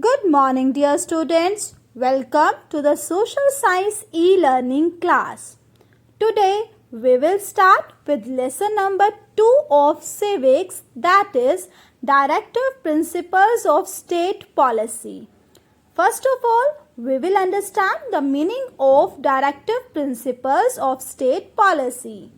Good morning, dear students. Welcome to the Social Science e-learning class. Today, we will start with lesson number 2 of Civics, that is, Directive Principles of State Policy. First of all, we will understand the meaning of Directive Principles of State Policy.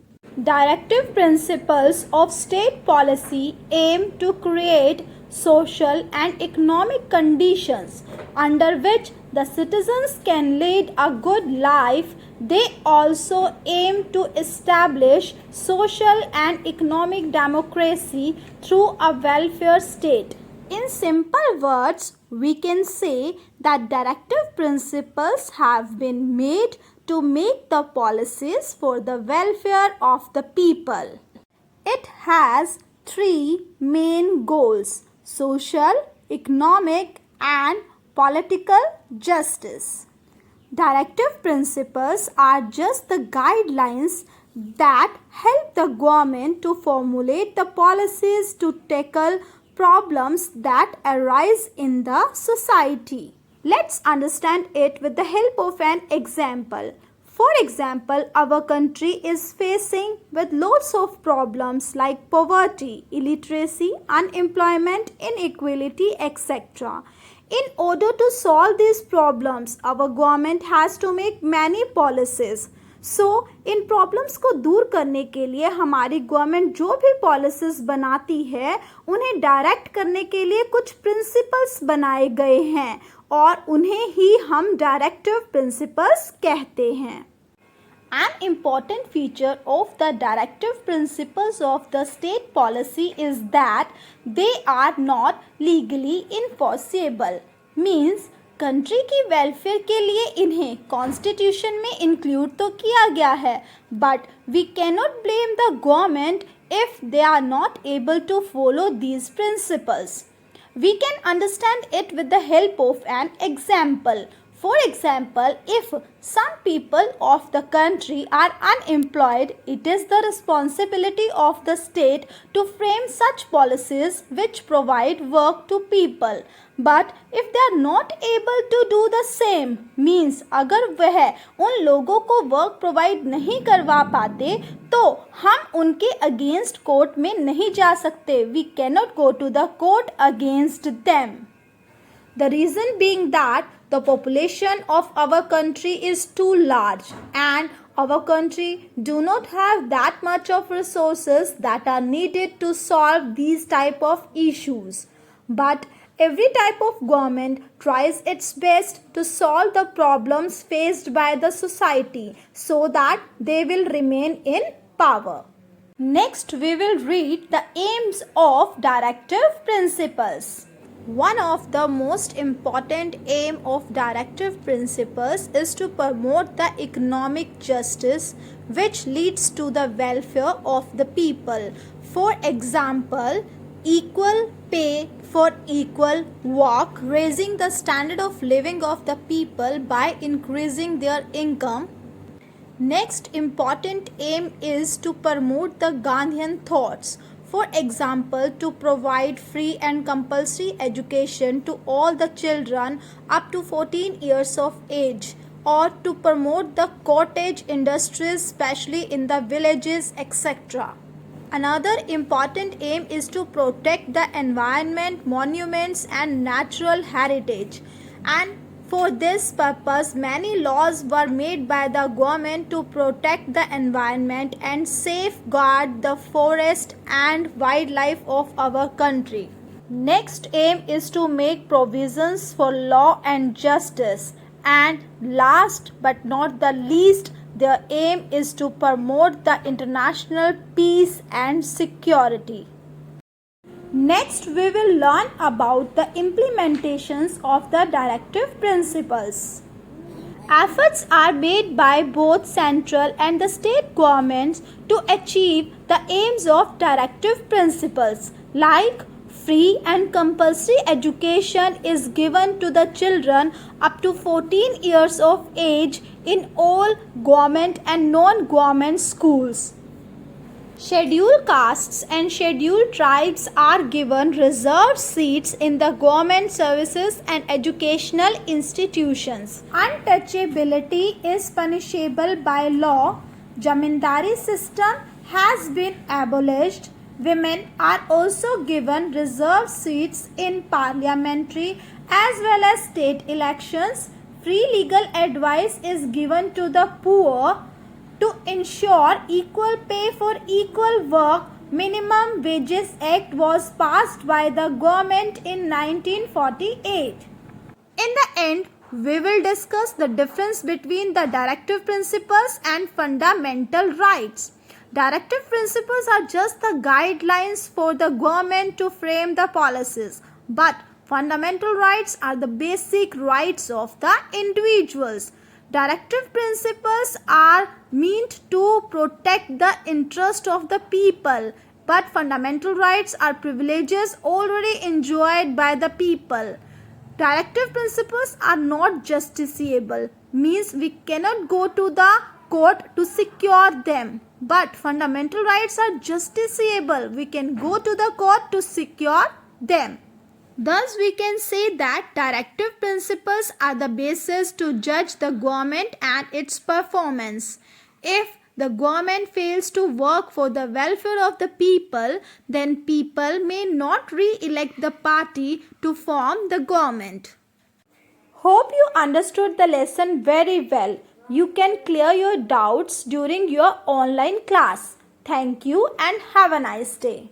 Directive Principles of State Policy aim to create social and economic conditions under which the citizens can lead a good life. They also aim to establish social and economic democracy through a welfare state. In simple words, we can say that directive principles have been made to make the policies for the welfare of the people. It has three main goals: social, economic, and political justice. Directive principles are just the guidelines that help the government to formulate the policies to tackle problems that arise in the society. Let's understand it with the help of an example. For example, our country is facing with lots of problems like poverty, illiteracy, unemployment, inequality, etc. In order to solve these problems, our government has to make many policies. In problems को दूर करने के लिए हमारी government जो भी policies बनाती है उन्हें डायरेक्ट करने के लिए कुछ प्रिंसिपल्स बनाए गए हैं और उन्हें ही हम डायरेक्टिव प्रिंसिपल्स कहते हैं. An important feature of the directive principles of the state policy is that they are not legally enforceable. Means country की वेलफेयर के लिए इन्हें कॉन्स्टिट्यूशन में इंक्लूड तो किया गया है, but we cannot blame the government if they are not able to follow these principles. We can understand it with the help of an example. For example, if some people of the country are unemployed, it is the responsibility of the state to frame such policies which provide work to people. But if they are not able to do the same, means अगर वह उन लोगों को work provide नहीं करवा पाते तो हम उनके अगेंस्ट कोर्ट में नहीं जा सकते. We cannot go to the court against them. The reason being that the population of our country is too large and our country do not have that much of resources that are needed to solve these type of issues. But every type of government tries its best to solve the problems faced by the society so that they will remain in power. Next, we will read the aims of directive principles. One of the most important aim of directive principles is to promote the economic justice which leads to the welfare of the people. For example, equal pay for equal work, raising the standard of living of the people by increasing their income. Next important aim is to promote the Gandhian thoughts. For example, to provide free and compulsory education to all the children up to 14 years of age, or to promote the cottage industries especially in the villages, etc. Another important aim is to protect the environment, monuments and natural heritage, and for this purpose, many laws were made by the government to protect the environment and safeguard the forest and wildlife of our country. Next aim is to make provisions for law and justice. And last but not the least, their aim is to promote the international peace and security. Next, we will learn about the implementations of the directive principles. Efforts are made by both central and the state governments to achieve the aims of directive principles, like free and compulsory education is given to the children up to 14 years of age in all government and non-government schools. Scheduled castes and scheduled tribes are given reserved seats in the government services and educational institutions. Untouchability is punishable by law. Jamindari system has been abolished. Women are also given reserved seats in parliamentary as well as state elections. Free legal advice is given to the poor. To ensure equal pay for equal work, Minimum Wages Act was passed by the government in 1948. In the end, we will discuss the difference between the directive principles and fundamental rights. Directive principles are just the guidelines for the government to frame the policies, but fundamental rights are the basic rights of the individuals. Directive principles are meant to protect the interest of the people, but fundamental rights are privileges already enjoyed by the people. Directive principles are not justiciable, means we cannot go to the court to secure them. But fundamental rights are justiciable, we can go to the court to secure them. Thus, we can say that directive principles are the basis to judge the government and its performance. If the government fails to work for the welfare of the people, then people may not re-elect the party to form the government. Hope you understood the lesson very well. You can clear your doubts during your online class. Thank you and have a nice day.